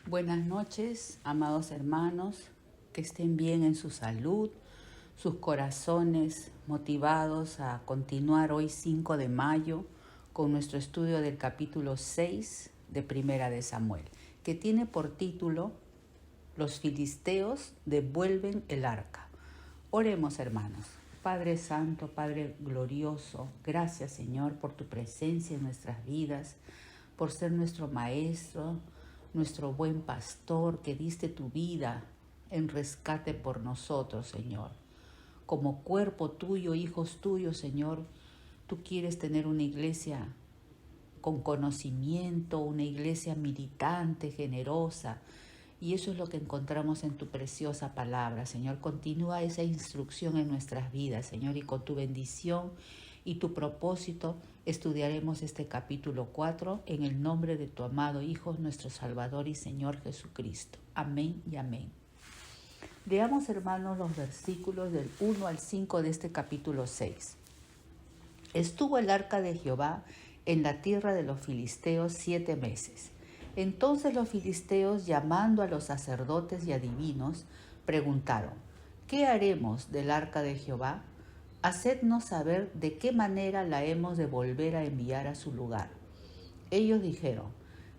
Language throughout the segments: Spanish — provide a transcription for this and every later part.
Buenas noches, amados hermanos, que estén bien en su salud, sus corazones motivados a continuar hoy 5 de mayo con nuestro estudio del capítulo 6 de Primera de Samuel, que tiene por título Los filisteos devuelven el arca. Oremos, hermanos. Padre Santo, Padre glorioso, gracias, Señor, por tu presencia en nuestras vidas, por ser nuestro Maestro, nuestro buen pastor, que diste tu vida en rescate por nosotros, Señor. Como cuerpo tuyo, hijos tuyos, Señor, tú quieres tener una iglesia con conocimiento, una iglesia militante, generosa, y eso es lo que encontramos en tu preciosa palabra, Señor. Continúa esa instrucción en nuestras vidas, Señor, y con tu bendición y tu propósito estudiaremos este capítulo 4 en el nombre de tu amado Hijo, nuestro Salvador y Señor Jesucristo. Amén y amén. Leamos, hermanos, los versículos del 1 al 5 de este capítulo 6. Estuvo el arca de Jehová en la tierra de los filisteos 7 meses. Entonces los filisteos, llamando a los sacerdotes y adivinos, preguntaron: ¿qué haremos del arca de Jehová? Hacednos saber de qué manera la hemos de volver a enviar a su lugar. Ellos dijeron: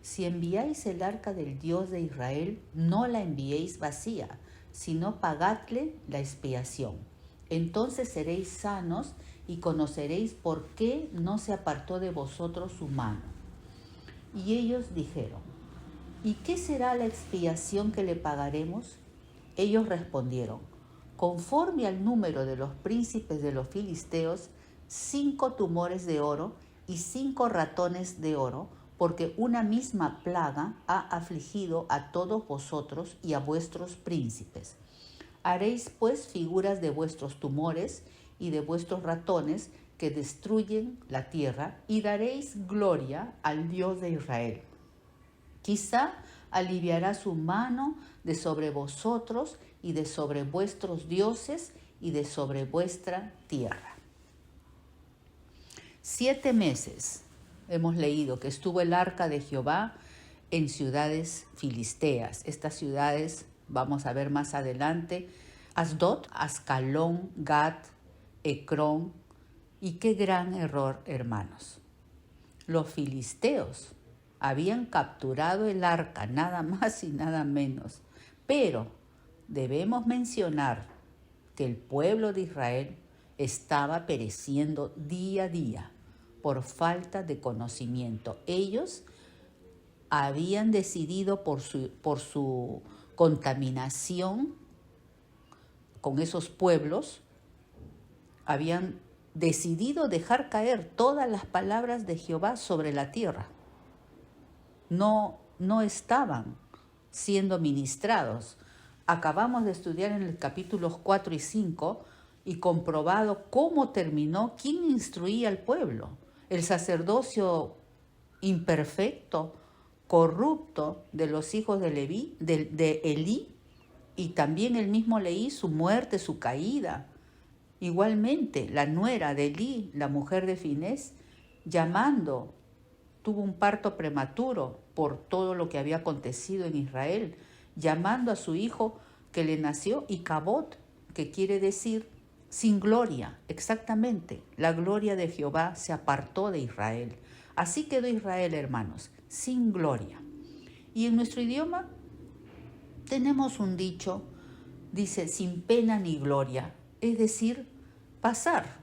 si enviáis el arca del Dios de Israel, no la enviéis vacía, sino pagadle la expiación. Entonces seréis sanos y conoceréis por qué no se apartó de vosotros su mano. Y ellos dijeron: ¿y qué será la expiación que le pagaremos? Ellos respondieron: conforme al número de los príncipes de los filisteos, 5 tumores de oro y 5 ratones de oro, porque una misma plaga ha afligido a todos vosotros y a vuestros príncipes. Haréis pues figuras de vuestros tumores y de vuestros ratones que destruyen la tierra, y daréis gloria al Dios de Israel. Quizá aliviará su mano de sobre vosotros y de sobre vuestros dioses y de sobre vuestra tierra. 7 meses hemos leído que estuvo el arca de Jehová en ciudades filisteas. Estas ciudades, vamos a ver más adelante, Asdod, Ascalón, Gat, Ecrón. Y qué gran error, hermanos. Los filisteos habían capturado el arca, nada más y nada menos. Pero debemos mencionar que el pueblo de Israel estaba pereciendo día a día por falta de conocimiento. Ellos habían decidido por su contaminación con esos pueblos, habían decidido dejar caer todas las palabras de Jehová sobre la tierra. No estaban siendo ministrados. Acabamos de estudiar en el capítulos 4 y 5 y comprobado cómo terminó, quién instruía al pueblo. El sacerdocio imperfecto, corrupto de los hijos de Elí, y también el mismo Leí, su muerte, su caída. Igualmente, la nuera de Elí, la mujer de Finés, tuvo un parto prematuro por todo lo que había acontecido en Israel, llamando a su hijo que le nació Icabod, que quiere decir sin gloria. Exactamente, la gloria de Jehová se apartó de Israel. Así quedó Israel, hermanos, sin gloria. Y en nuestro idioma tenemos un dicho, dice, sin pena ni gloria, es decir, pasar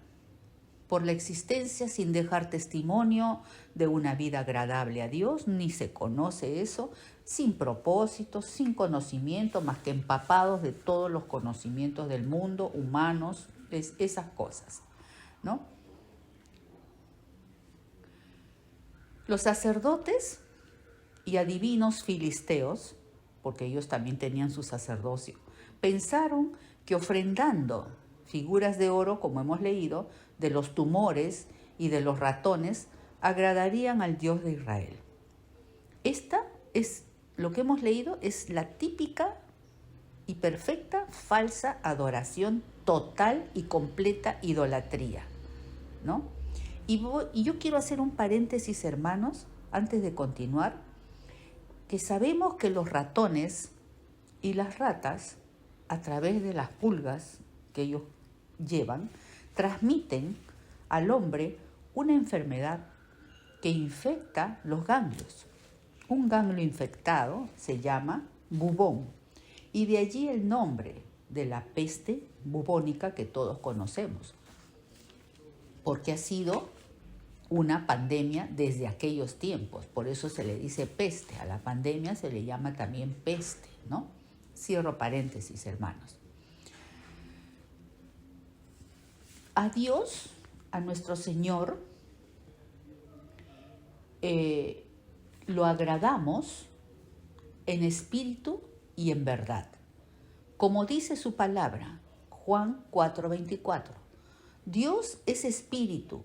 por la existencia sin dejar testimonio de una vida agradable a Dios, ni se conoce eso, sin propósito, sin conocimiento, más que empapados de todos los conocimientos del mundo, humanos, esas cosas, ¿no? Los sacerdotes y adivinos filisteos, porque ellos también tenían su sacerdocio, pensaron que ofrendando figuras de oro, como hemos leído, de los tumores y de los ratones, agradarían al Dios de Israel. Esta es, lo que hemos leído, es la típica y perfecta falsa adoración, total y completa idolatría, ¿no? Y yo quiero hacer un paréntesis, hermanos, antes de continuar. que sabemos que los ratones y las ratas, a través de las pulgas que ellos llevan, transmiten al hombre una enfermedad que infecta los ganglios. Un ganglio infectado se llama bubón, y de allí el nombre de la peste bubónica que todos conocemos, porque ha sido una pandemia desde aquellos tiempos. Por eso se le dice peste. A la pandemia se le llama también peste, ¿no? Cierro paréntesis, hermanos. A Dios, a nuestro Señor, lo agradamos en espíritu y en verdad. Como dice su palabra, Juan 4:24. Dios es espíritu,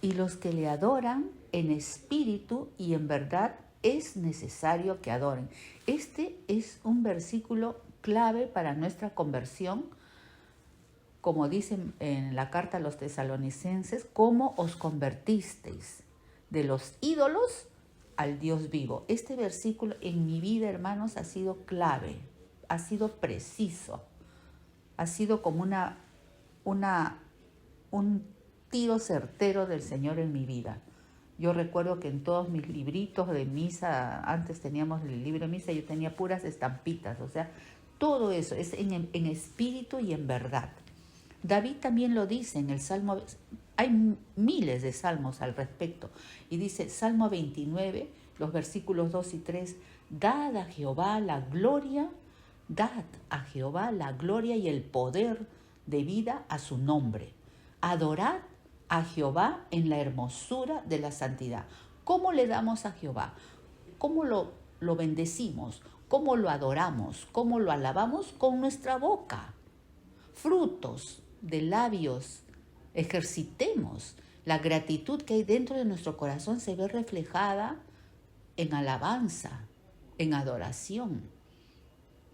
y los que le adoran en espíritu y en verdad es necesario que adoren. Este es un versículo clave para nuestra conversión, como dice en la carta a los tesalonicenses, cómo os convertisteis de los ídolos al Dios vivo. Este versículo en mi vida, hermanos, ha sido clave, ha sido preciso, ha sido como un tiro certero del Señor en mi vida. Yo recuerdo que en todos mis libritos de misa, antes teníamos el libro de misa, yo tenía puras estampitas, o sea, todo eso es en espíritu y en verdad. David también lo dice en el Salmo, hay miles de salmos al respecto, y dice, Salmo 29, los versículos 2 y 3, dad a Jehová la gloria, dad a Jehová la gloria y el poder debida a su nombre. Adorad a Jehová en la hermosura de la santidad. ¿Cómo le damos a Jehová? ¿Cómo lo bendecimos? ¿Cómo lo adoramos? ¿Cómo lo alabamos? Con nuestra boca. Frutos de labios. Ejercitemos. La gratitud que hay dentro de nuestro corazón se ve reflejada en alabanza, en adoración.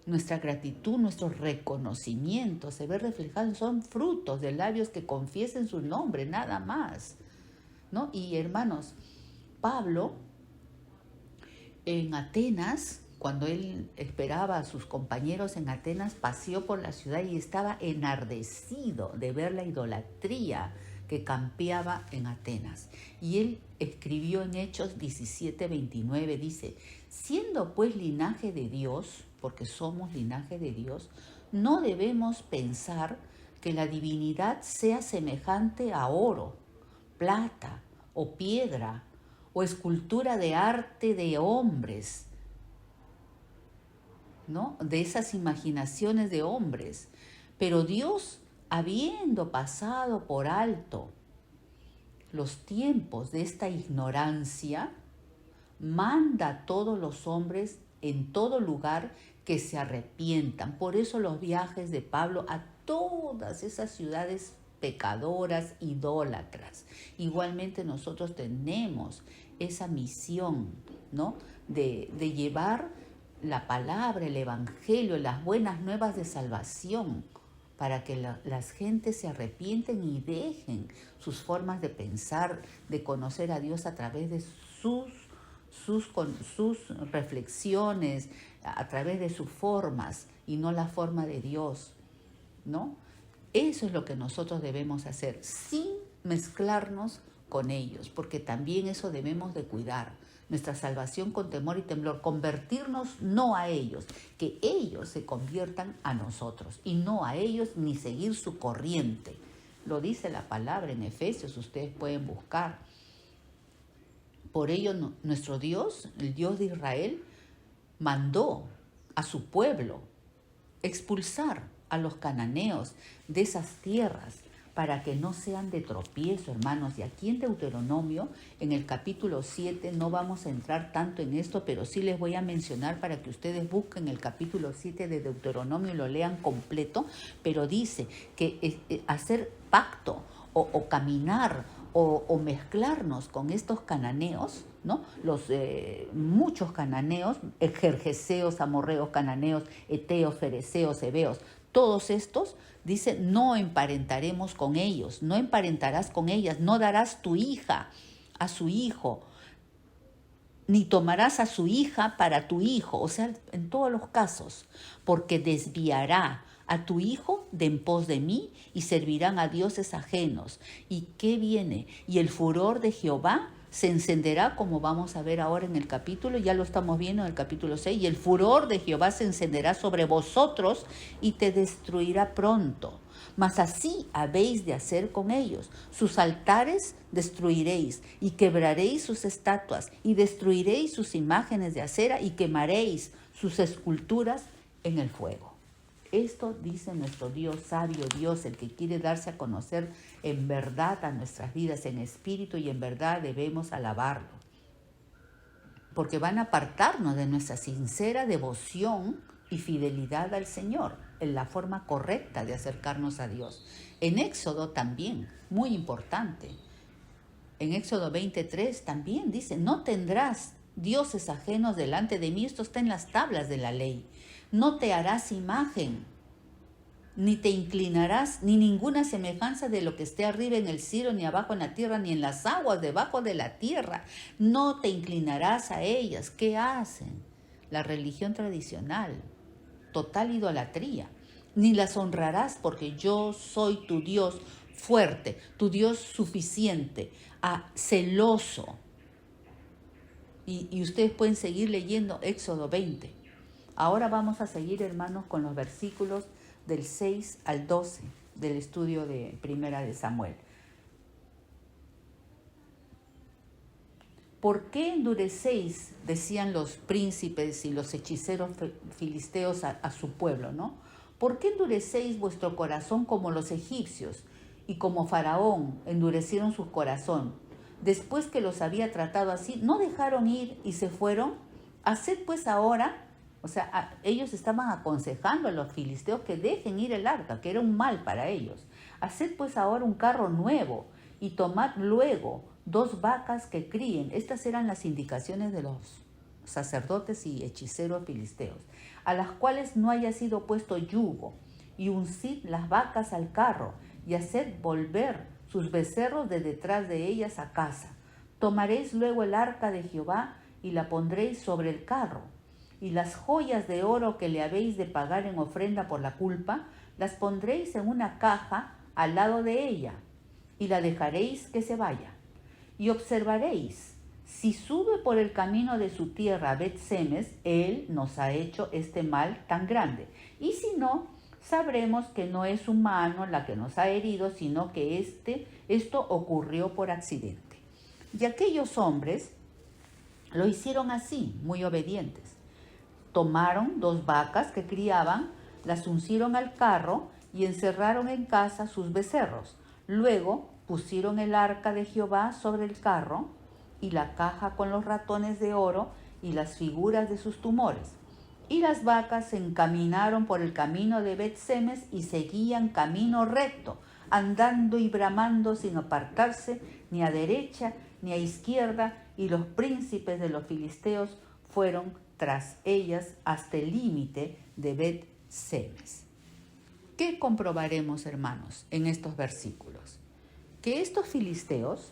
Nuestra gratitud, nuestro reconocimiento se ve reflejado, son frutos de labios que confiesen su nombre, nada más, ¿no? Y hermanos, Pablo en Atenas, cuando él esperaba a sus compañeros en Atenas, paseó por la ciudad y estaba enardecido de ver la idolatría que campeaba en Atenas. Y él escribió en Hechos 17:29, dice, siendo pues linaje de Dios, porque somos linaje de Dios, no debemos pensar que la divinidad sea semejante a oro, plata o piedra o escultura de arte de hombres, ¿no? De esas imaginaciones de hombres. Pero Dios, habiendo pasado por alto los tiempos de esta ignorancia, manda a todos los hombres en todo lugar que se arrepientan. Por eso los viajes de Pablo a todas esas ciudades pecadoras, idólatras. Igualmente nosotros tenemos esa misión, ¿no? De llevar la palabra, el evangelio, las buenas nuevas de salvación, para que las gentes se arrepienten y dejen sus formas de pensar, de conocer a Dios a través de sus reflexiones, a través de sus formas y no la forma de Dios, ¿no? Eso es lo que nosotros debemos hacer, sin mezclarnos con ellos, porque también eso debemos de cuidar. Nuestra salvación con temor y temblor, convertirnos no a ellos, que ellos se conviertan a nosotros y no a ellos ni seguir su corriente. Lo dice la palabra en Efesios, ustedes pueden buscar. Por ello nuestro Dios, el Dios de Israel, mandó a su pueblo expulsar a los cananeos de esas tierras para que no sean de tropiezo, hermanos. Y aquí en Deuteronomio, en el capítulo 7, no vamos a entrar tanto en esto, pero sí les voy a mencionar para que ustedes busquen el capítulo 7 de Deuteronomio y lo lean completo, pero dice que hacer pacto o caminar o mezclarnos con estos cananeos, ¿no? Muchos cananeos, gergeseos, amorreos, cananeos, eteos, fereceos, heveos, todos estos, dice, no emparentaremos con ellos, no emparentarás con ellas, no darás tu hija a su hijo, ni tomarás a su hija para tu hijo, o sea, en todos los casos, porque desviará a tu hijo de en pos de mí y servirán a dioses ajenos. ¿Y qué viene? Y el furor de Jehová se encenderá, como vamos a ver ahora en el capítulo, ya lo estamos viendo en el capítulo 6, y el furor de Jehová se encenderá sobre vosotros y te destruirá pronto. Mas así habéis de hacer con ellos. Sus altares destruiréis y quebraréis sus estatuas y destruiréis sus imágenes de acera y quemaréis sus esculturas en el fuego. Esto dice nuestro Dios, sabio Dios, el que quiere darse a conocer en verdad a nuestras vidas, en espíritu y en verdad debemos alabarlo. Porque van a apartarnos de nuestra sincera devoción y fidelidad al Señor, en la forma correcta de acercarnos a Dios. En Éxodo también, muy importante, en Éxodo 23 también dice, no tendrás dioses ajenos delante de mí, esto está en las tablas de la ley. No te harás imagen, ni te inclinarás, ni ninguna semejanza de lo que esté arriba en el cielo, ni abajo en la tierra, ni en las aguas debajo de la tierra. No te inclinarás a ellas. ¿Qué hacen? La religión tradicional, total idolatría. Ni las honrarás porque yo soy tu Dios fuerte, tu Dios suficiente, celoso. Y ustedes pueden seguir leyendo Éxodo 20. Ahora vamos a seguir, hermanos, con los versículos del 6 al 12 del estudio de Primera de Samuel. ¿Por qué endurecéis, decían los príncipes y los hechiceros filisteos a su pueblo, ¿no? ¿Por qué endurecéis vuestro corazón como los egipcios y como Faraón endurecieron su corazón? Después que los había tratado así, ¿no dejaron ir y se fueron? Haced pues ahora, o sea, ellos estaban aconsejando a los filisteos que dejen ir el arca, que era un mal para ellos. Haced pues ahora un carro nuevo y tomad luego 2 vacas que críen. Estas eran las indicaciones de los sacerdotes y hechiceros filisteos, a las cuales no haya sido puesto yugo, y uncid las vacas al carro, y haced volver sus becerros de detrás de ellas a casa. Tomaréis luego el arca de Jehová y la pondréis sobre el carro, y las joyas de oro que le habéis de pagar en ofrenda por la culpa, las pondréis en una caja al lado de ella, y la dejaréis que se vaya. Y observaréis, si sube por el camino de su tierra a Bet-Semes, él nos ha hecho este mal tan grande. Y si no, sabremos que no es su mano la que nos ha herido, sino que esto ocurrió por accidente. Y aquellos hombres lo hicieron así, muy obedientes. Tomaron 2 vacas que criaban, las uncieron al carro y encerraron en casa sus becerros. Luego pusieron el arca de Jehová sobre el carro y la caja con los ratones de oro y las figuras de sus tumores. Y las vacas se encaminaron por el camino de Bet-Semes y seguían camino recto, andando y bramando sin apartarse ni a derecha ni a izquierda, y los príncipes de los filisteos fueron tras ellas hasta el límite de Bet-Semes. ¿Qué comprobaremos, hermanos, en estos versículos? Que estos filisteos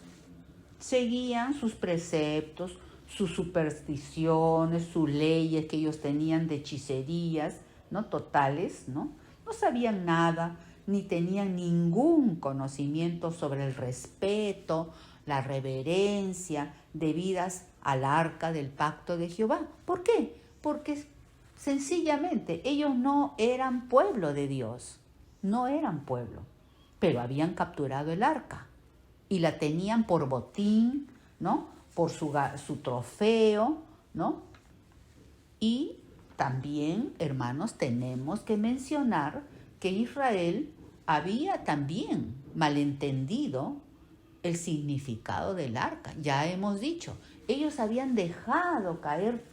seguían sus preceptos, sus supersticiones, sus leyes que ellos tenían de hechicerías, ¿no? Totales, ¿no? No sabían nada, ni tenían ningún conocimiento sobre el respeto, la reverencia debidas al arca del pacto de Jehová. ¿Por qué? Porque sencillamente ellos no eran pueblo de Dios, no eran pueblo, pero habían capturado el arca y la tenían por botín, ¿no? Por su trofeo, ¿no? Y también, hermanos, tenemos que mencionar que Israel había también malentendido el significado del arca. Ya hemos dicho, ellos habían dejado caer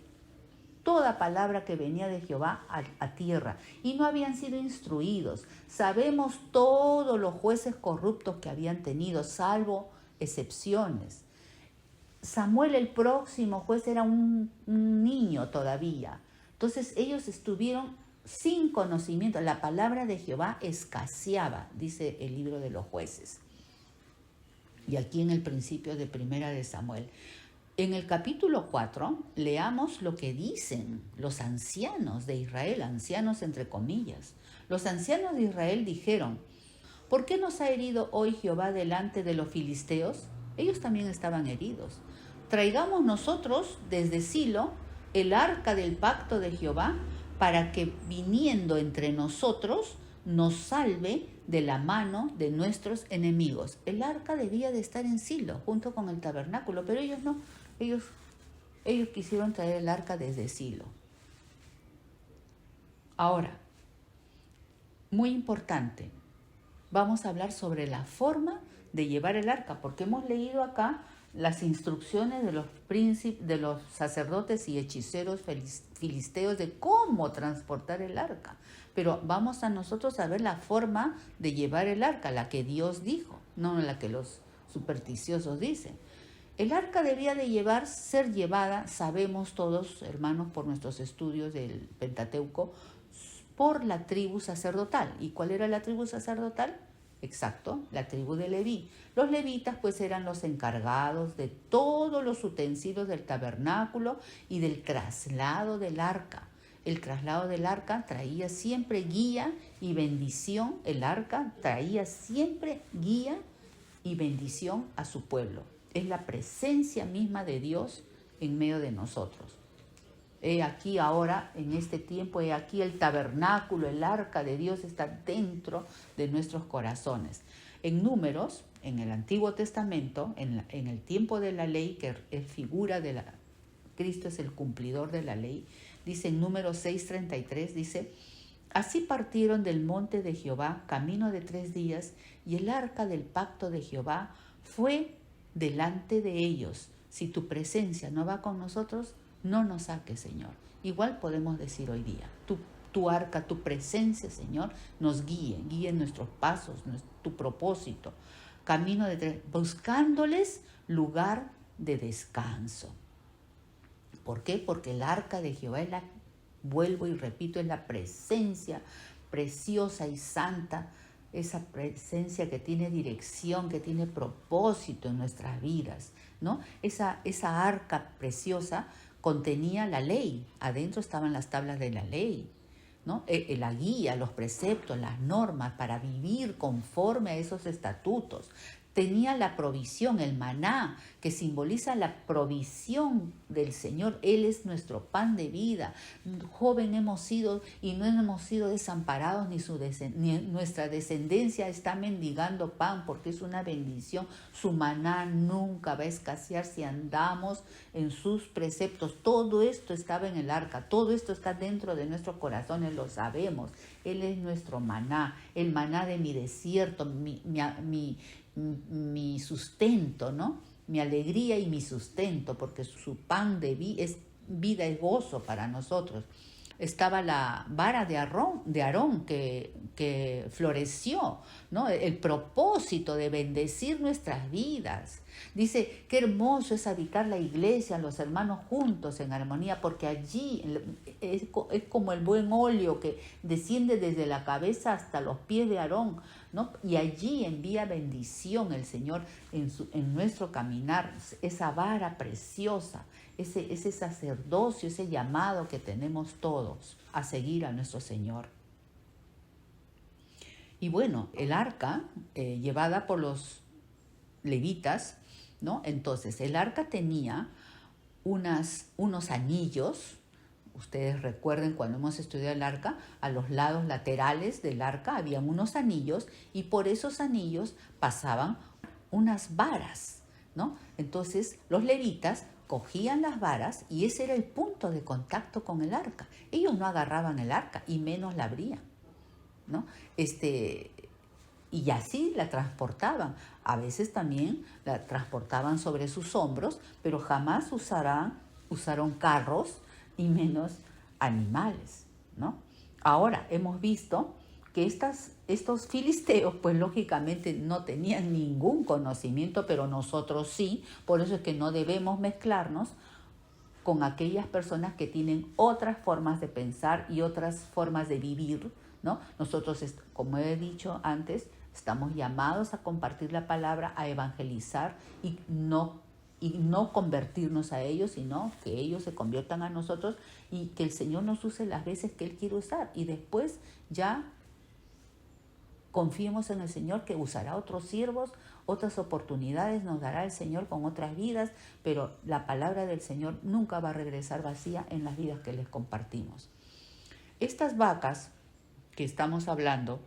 toda palabra que venía de Jehová a tierra y no habían sido instruidos. Sabemos todos los jueces corruptos que habían tenido, salvo excepciones. Samuel, el próximo juez, era un niño todavía. Entonces ellos estuvieron sin conocimiento. La palabra de Jehová escaseaba, dice el libro de los jueces. Y aquí en el principio de Primera de Samuel. En el capítulo 4, leamos lo que dicen los ancianos de Israel, ancianos entre comillas. Los ancianos de Israel dijeron: ¿por qué nos ha herido hoy Jehová delante de los filisteos? Ellos también estaban heridos. Traigamos nosotros desde Silo el arca del pacto de Jehová, para que viniendo entre nosotros nos salve de la mano de nuestros enemigos. El arca debía de estar en Silo, junto con el tabernáculo, pero ellos no. Ellos quisieron traer el arca desde Silo. Ahora, muy importante, vamos a hablar sobre la forma de llevar el arca, porque hemos leído acá las instrucciones de los príncipes, de los sacerdotes y hechiceros filisteos de cómo transportar el arca. Pero vamos a nosotros a ver la forma de llevar el arca, la que Dios dijo, no la que los supersticiosos dicen. El arca debía de ser llevada, sabemos todos, hermanos, por nuestros estudios del Pentateuco, por la tribu sacerdotal. ¿Y cuál era la tribu sacerdotal? Exacto, la tribu de Leví. Los levitas pues eran los encargados de todos los utensilios del tabernáculo y del traslado del arca. El traslado del arca traía siempre guía y bendición. El arca traía siempre guía y bendición a su pueblo. Es la presencia misma de Dios en medio de nosotros. He aquí ahora, en este tiempo, he aquí el tabernáculo, el arca de Dios está dentro de nuestros corazones. En Números, en el Antiguo Testamento, en el tiempo de la ley, que es figura de Cristo es el cumplidor de la ley, dice en Números 6:33, dice: así partieron del monte de Jehová, camino de 3 días, y el arca del pacto de Jehová fue delante de ellos. Si tu presencia no va con nosotros, no nos saques, Señor. Igual podemos decir hoy día, tu arca, tu presencia, Señor, nos guíe nuestros pasos, tu propósito. Camino buscándoles lugar de descanso. ¿Por qué? Porque el arca de Jehová vuelvo y repito, es la presencia preciosa y santa, esa presencia que tiene dirección, que tiene propósito en nuestras vidas, ¿no? Esa arca preciosa contenía la ley, adentro estaban las tablas de la ley, ¿no? La guía, los preceptos, las normas para vivir conforme a esos estatutos. Tenía la provisión, el maná, que simboliza la provisión del Señor. Él es nuestro pan de vida. Joven hemos sido y no hemos sido desamparados, ni nuestra descendencia está mendigando pan, porque es una bendición. Su maná nunca va a escasear si andamos en sus preceptos. Todo esto estaba en el arca, todo esto está dentro de nuestros corazones, lo sabemos. Él es nuestro maná, el maná de mi desierto, mi sustento, ¿no? Mi alegría y mi sustento, porque su pan de vida es gozo para nosotros. Estaba la vara de Aarón que floreció, ¿no? El propósito de bendecir nuestras vidas. Dice, qué hermoso es habitar la iglesia, los hermanos juntos en armonía, porque allí es como el buen óleo que desciende desde la cabeza hasta los pies de Aarón, ¿no? Y allí envía bendición el Señor en nuestro caminar, esa vara preciosa, ese sacerdocio, ese llamado que tenemos todos a seguir a nuestro Señor. Y bueno, el arca llevada por los levitas, ¿no? Entonces, el arca tenía unos anillos. Ustedes recuerden cuando hemos estudiado el arca, a los lados laterales del arca habían unos anillos y por esos anillos pasaban unas varas, ¿no? Entonces los levitas cogían las varas y ese era el punto de contacto con el arca. Ellos no agarraban el arca y menos la abrían, ¿no? Y así la transportaban. A veces también la transportaban sobre sus hombros, pero jamás usaron carros y menos animales, ¿no? Ahora hemos visto que estos filisteos, pues lógicamente no tenían ningún conocimiento, pero nosotros sí. Por eso es que no debemos mezclarnos con aquellas personas que tienen otras formas de pensar y otras formas de vivir, ¿no? Nosotros, como he dicho antes, estamos llamados a compartir la palabra, a evangelizar y no y no convertirnos a ellos, sino que ellos se conviertan a nosotros y que el Señor nos use las veces que Él quiere usar. Y después ya confiemos en el Señor, que usará otros siervos, otras oportunidades nos dará el Señor con otras vidas, pero la palabra del Señor nunca va a regresar vacía en las vidas que les compartimos. Estas vacas que estamos hablando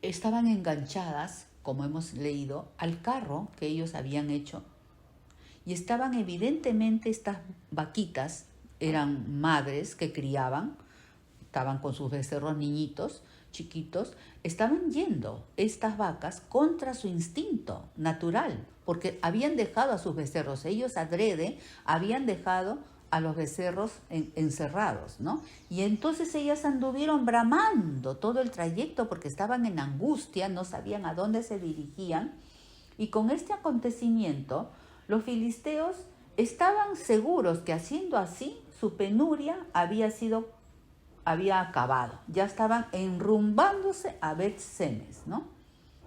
estaban enganchadas, como hemos leído, al carro que ellos habían hecho, y estaban evidentemente, estas vaquitas eran madres que criaban, estaban con sus becerros niñitos, chiquitos, estaban yendo estas vacas contra su instinto natural, porque habían dejado a sus becerros, ellos adrede habían dejado a los becerros encerrados, ¿no? Y entonces ellas anduvieron bramando todo el trayecto porque estaban en angustia, no sabían a dónde se dirigían, y con este acontecimiento los filisteos estaban seguros que haciendo así su penuria había acabado, ya estaban enrumbándose a Bet-Semes, ¿no?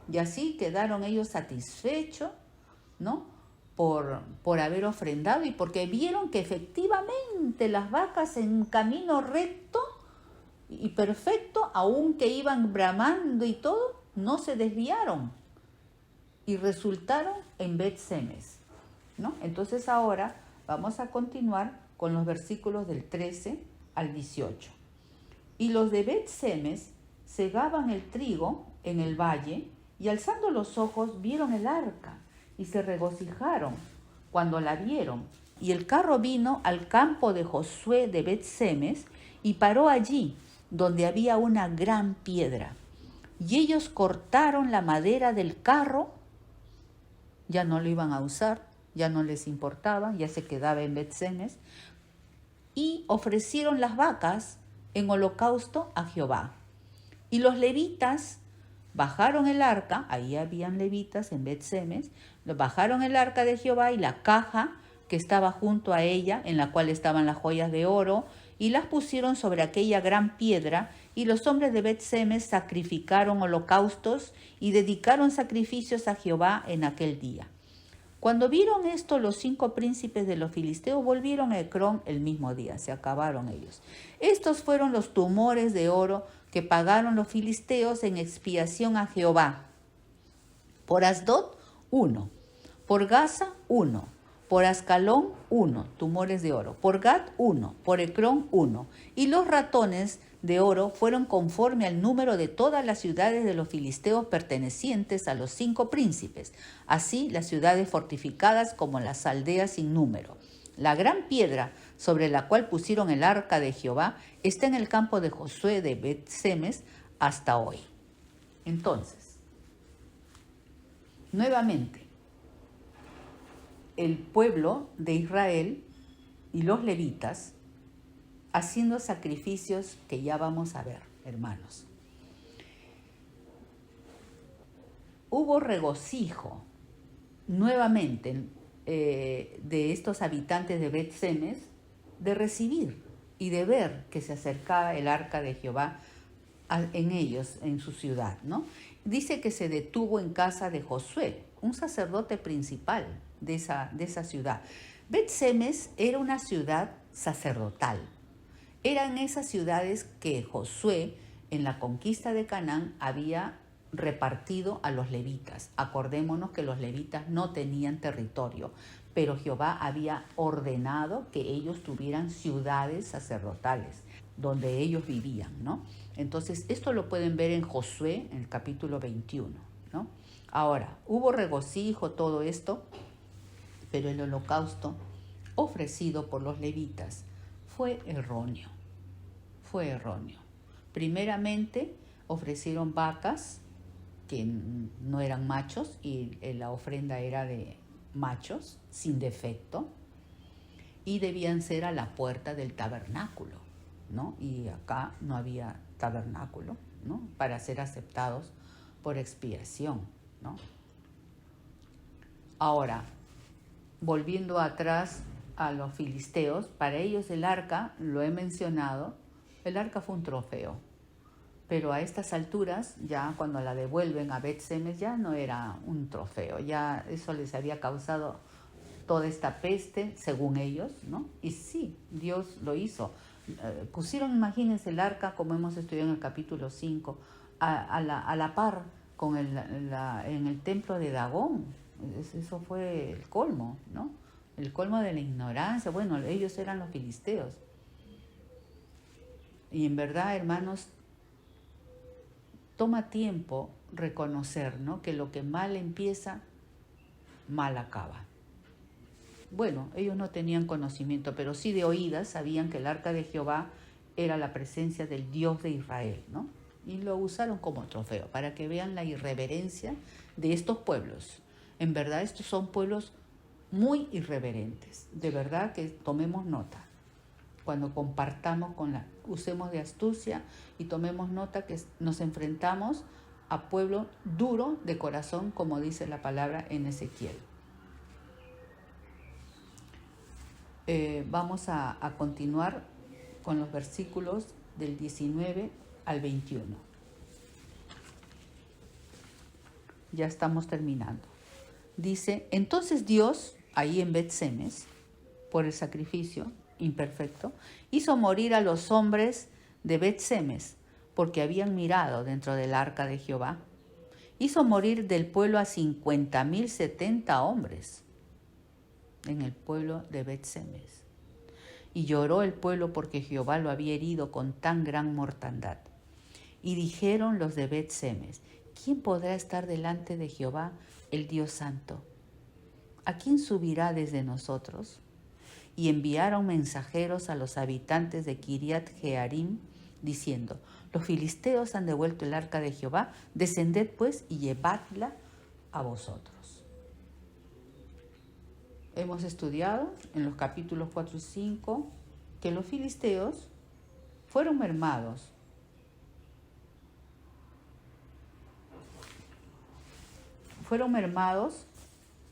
Y así quedaron ellos satisfechos, ¿no? Por haber ofrendado y porque vieron que efectivamente las vacas en camino recto y perfecto, aunque iban bramando y todo, no se desviaron y resultaron en Bet-Semes, ¿no? Entonces ahora vamos a continuar con los versículos del 13 al 18. Y los de Bet-Semes segaban el trigo en el valle y alzando los ojos vieron el arca y se regocijaron cuando la vieron. Y el carro vino al campo de Josué de Bet-Semes y paró allí donde había una gran piedra. Y ellos cortaron la madera del carro, ya no lo iban a usar, ya no les importaba, ya se quedaba en Bet-Semes, y ofrecieron las vacas en holocausto a Jehová. Y los levitas bajaron el arca, ahí habían levitas en Bet-Semes, bajaron el arca de Jehová y la caja que estaba junto a ella, en la cual estaban las joyas de oro, y las pusieron sobre aquella gran piedra, y los hombres de Bet-Semes sacrificaron holocaustos y dedicaron sacrificios a Jehová en aquel día. Cuando vieron esto, los 5 príncipes de los filisteos volvieron a Ecrón el mismo día, se acabaron ellos. Estos fueron los tumores de oro que pagaron los filisteos en expiación a Jehová. Por Asdod, 1. Por Gaza, 1. Por Ascalón, 1. Tumores de oro. Por Gat, 1. Por Ecrón, 1. Y los ratones de oro fueron conforme al número de todas las ciudades de los filisteos pertenecientes a los 5 príncipes, así las ciudades fortificadas como las aldeas sin número. La gran piedra sobre la cual pusieron el arca de Jehová está en el campo de Josué de Bet-Semes hasta hoy. Entonces, nuevamente, el pueblo de Israel y los levitas haciendo sacrificios que ya vamos a ver, hermanos. Hubo regocijo nuevamente de estos habitantes de Bet-Semes de recibir y de ver que se acercaba el arca de Jehová en ellos, en su ciudad, ¿no? Dice que se detuvo en casa de Josué, un sacerdote principal de esa ciudad. Bet-Semes era una ciudad sacerdotal. Eran esas ciudades que Josué, en la conquista de Canaán, había repartido a los levitas. Acordémonos que los levitas no tenían territorio, pero Jehová había ordenado que ellos tuvieran ciudades sacerdotales donde ellos vivían, ¿no? Entonces, esto lo pueden ver en Josué, en el capítulo 21, ¿no? Ahora, hubo regocijo, todo esto, pero el holocausto ofrecido por los levitas fue erróneo. Fue erróneo. Primeramente, ofrecieron vacas que no eran machos y la ofrenda era de machos sin defecto y debían ser a la puerta del tabernáculo, ¿no? Y acá no había tabernáculo, ¿no? Para ser aceptados por expiación, ¿no? Ahora, volviendo atrás a los filisteos, para ellos el arca, lo he mencionado, el arca fue un trofeo, Pero a estas alturas, ya cuando la devuelven a Bet-Semes, ya no era un trofeo, ya eso les había causado toda esta peste, según ellos, ¿no? Y sí, Dios lo hizo. Pusieron, imagínense, el arca, como hemos estudiado en el capítulo 5, a la par con en el templo de Dagón. Eso fue el colmo, ¿no? El colmo de la ignorancia. Bueno, ellos eran los filisteos. Y en verdad, hermanos, toma tiempo reconocer, ¿no?, que lo que mal empieza, mal acaba. Bueno, ellos no tenían conocimiento, pero sí de oídas sabían que el arca de Jehová era la presencia del Dios de Israel, ¿no? Y lo usaron como trofeo, para que vean la irreverencia de estos pueblos. En verdad, estos son pueblos muy irreverentes. De verdad que tomemos nota. Cuando compartamos usemos de astucia y tomemos nota que nos enfrentamos a pueblo duro de corazón, como dice la palabra en Ezequiel. Vamos a continuar con los versículos del 19 al 21. Ya estamos terminando. Dice, entonces Dios, ahí en Bet-Semes, por el sacrificio imperfecto, hizo morir a los hombres de Bet-Semes, porque habían mirado dentro del arca de Jehová. Hizo morir del pueblo a 50,070 hombres en el pueblo de Bet-Semes. Y lloró el pueblo porque Jehová lo había herido con tan gran mortandad. Y dijeron los de Bet-Semes, ¿quién podrá estar delante de Jehová, el Dios Santo? ¿A quién subirá desde nosotros? Y enviaron mensajeros a los habitantes de Kiriat Jearim, diciendo, los filisteos han devuelto el arca de Jehová, descended pues y llevadla a vosotros. Hemos estudiado en los capítulos 4 y 5 que los filisteos fueron mermados. Fueron mermados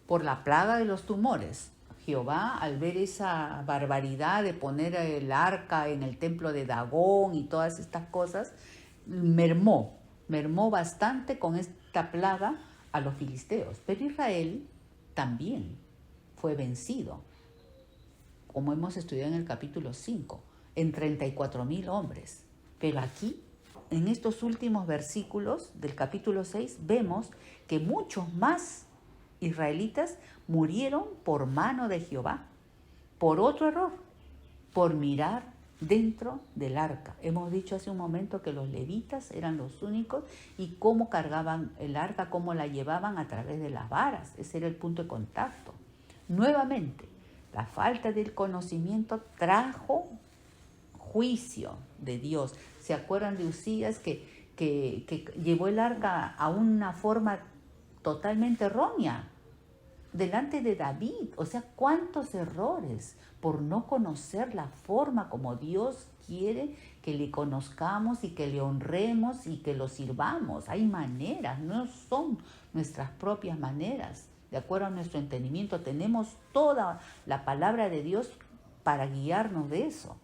por la plaga de los tumores. Jehová, al ver esa barbaridad de poner el arca en el templo de Dagón y todas estas cosas, mermó bastante con esta plaga a los filisteos. Pero Israel también fue vencido, como hemos estudiado en el capítulo 5, en 34,000 hombres. Pero aquí, en estos últimos versículos del capítulo 6, vemos que muchos más israelitas murieron por mano de Jehová, por otro error, por mirar dentro del arca. Hemos dicho hace un momento que los levitas eran los únicos y cómo cargaban el arca, cómo la llevaban a través de las varas. Ese era el punto de contacto. Nuevamente, la falta del conocimiento trajo juicio de Dios. ¿Se acuerdan de Usías que llevó el arca a una forma totalmente errónea delante de David? O sea, cuántos errores por no conocer la forma como Dios quiere que le conozcamos y que le honremos y que lo sirvamos. Hay maneras, no son nuestras propias maneras. De acuerdo a nuestro entendimiento, tenemos toda la palabra de Dios para guiarnos de eso.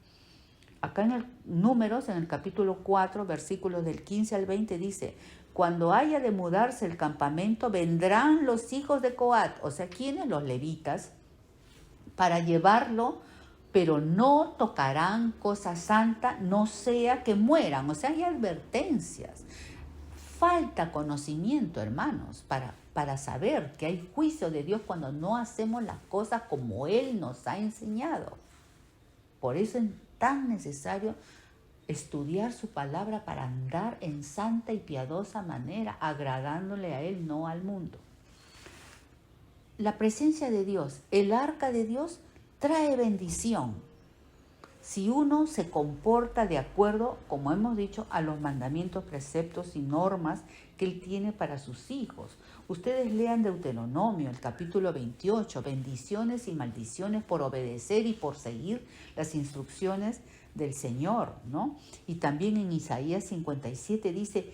Acá en el Números, en el capítulo 4, versículos del 15 al 20, dice, cuando haya de mudarse el campamento, vendrán los hijos de Coat, o sea, ¿quiénes? Los levitas, para llevarlo, pero no tocarán cosa santa, no sea que mueran. O sea, hay advertencias. Falta conocimiento, hermanos, para saber que hay juicio de Dios cuando no hacemos las cosas como Él nos ha enseñado. Por eso es tan necesario estudiar su palabra para andar en santa y piadosa manera, agradándole a Él, no al mundo. La presencia de Dios, el arca de Dios, trae bendición. Si uno se comporta de acuerdo, como hemos dicho, a los mandamientos, preceptos y normas que Él tiene para sus hijos. Ustedes lean Deuteronomio, el capítulo 28, bendiciones y maldiciones por obedecer y por seguir las instrucciones del Señor, ¿no? Y también en Isaías 57 dice,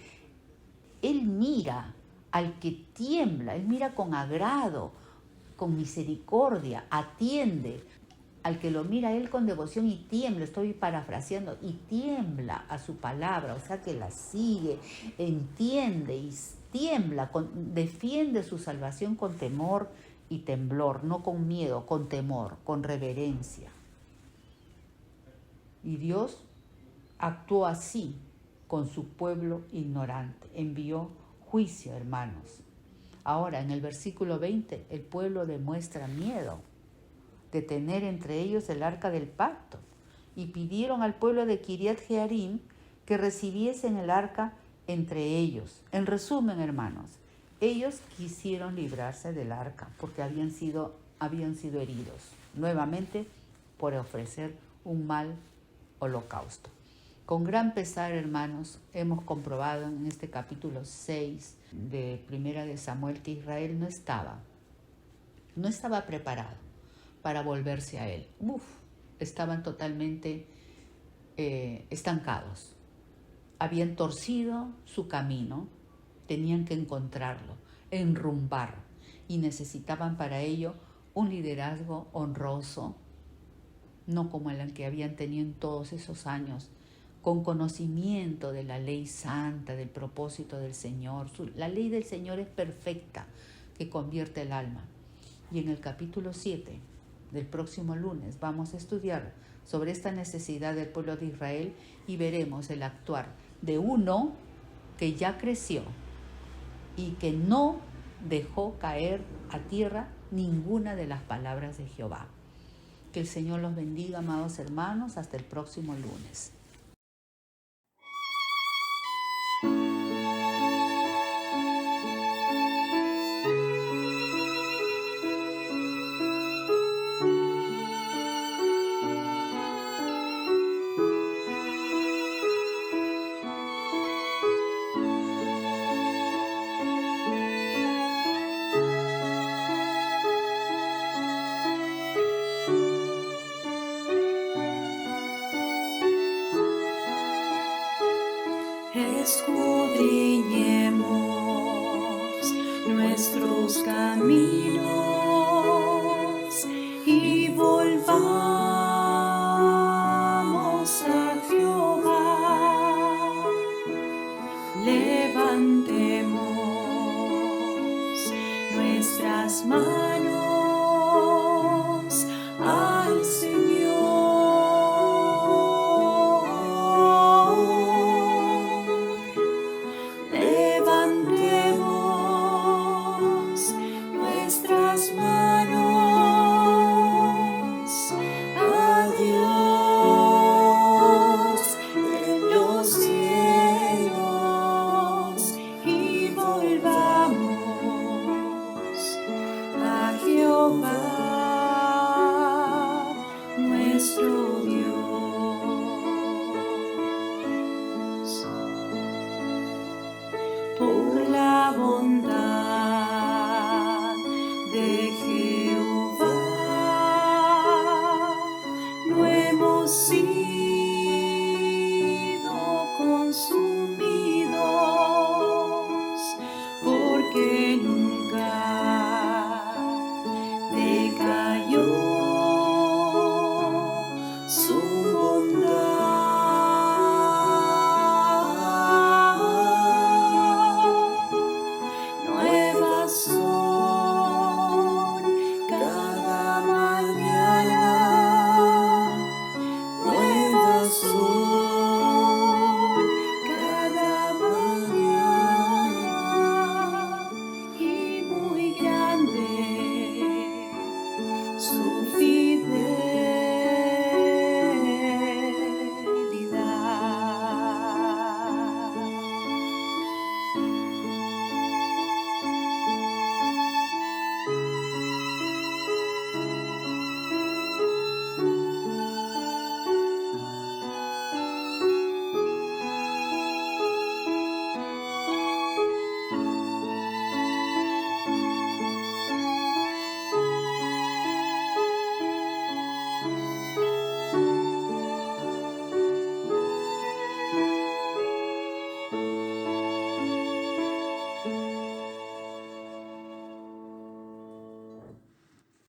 Él mira al que tiembla, Él mira con agrado, con misericordia, atiende. al que lo mira él con devoción y tiembla, estoy parafraseando, y tiembla a su palabra, o sea que la sigue, entiende y tiembla, defiende su salvación con temor y temblor, no con miedo, con temor, con reverencia. Y Dios actuó así con su pueblo ignorante, envió juicio, hermanos. Ahora, en el versículo 20, el pueblo demuestra miedo de tener entre ellos el arca del pacto y pidieron al pueblo de Kiriat Jearim que recibiesen el arca entre ellos. En resumen, hermanos, ellos quisieron librarse del arca porque habían sido heridos nuevamente por ofrecer un mal holocausto. Con gran pesar, hermanos, hemos comprobado en este capítulo 6 de Primera de Samuel que Israel no estaba preparado para volverse a él. Estaban totalmente estancados. Habían torcido su camino, tenían que encontrarlo, enrumbar, y necesitaban para ello un liderazgo honroso, no como el que habían tenido en todos esos años, con conocimiento de la ley santa, del propósito del Señor. La ley del Señor es perfecta, que convierte el alma. Y en el capítulo 7 del próximo lunes vamos a estudiar sobre esta necesidad del pueblo de Israel y veremos el actuar de uno que ya creció y que no dejó caer a tierra ninguna de las palabras de Jehová. Que el Señor los bendiga, amados hermanos, hasta el próximo lunes. Escudriñemos nuestros caminos y volvamos a Jehová. Levantemos nuestras manos al Señor. Levantemos nuestras manos a Dios en los cielos y volvamos a Jehová nuestro Dios. Por la bondad de Jehová no hemos sido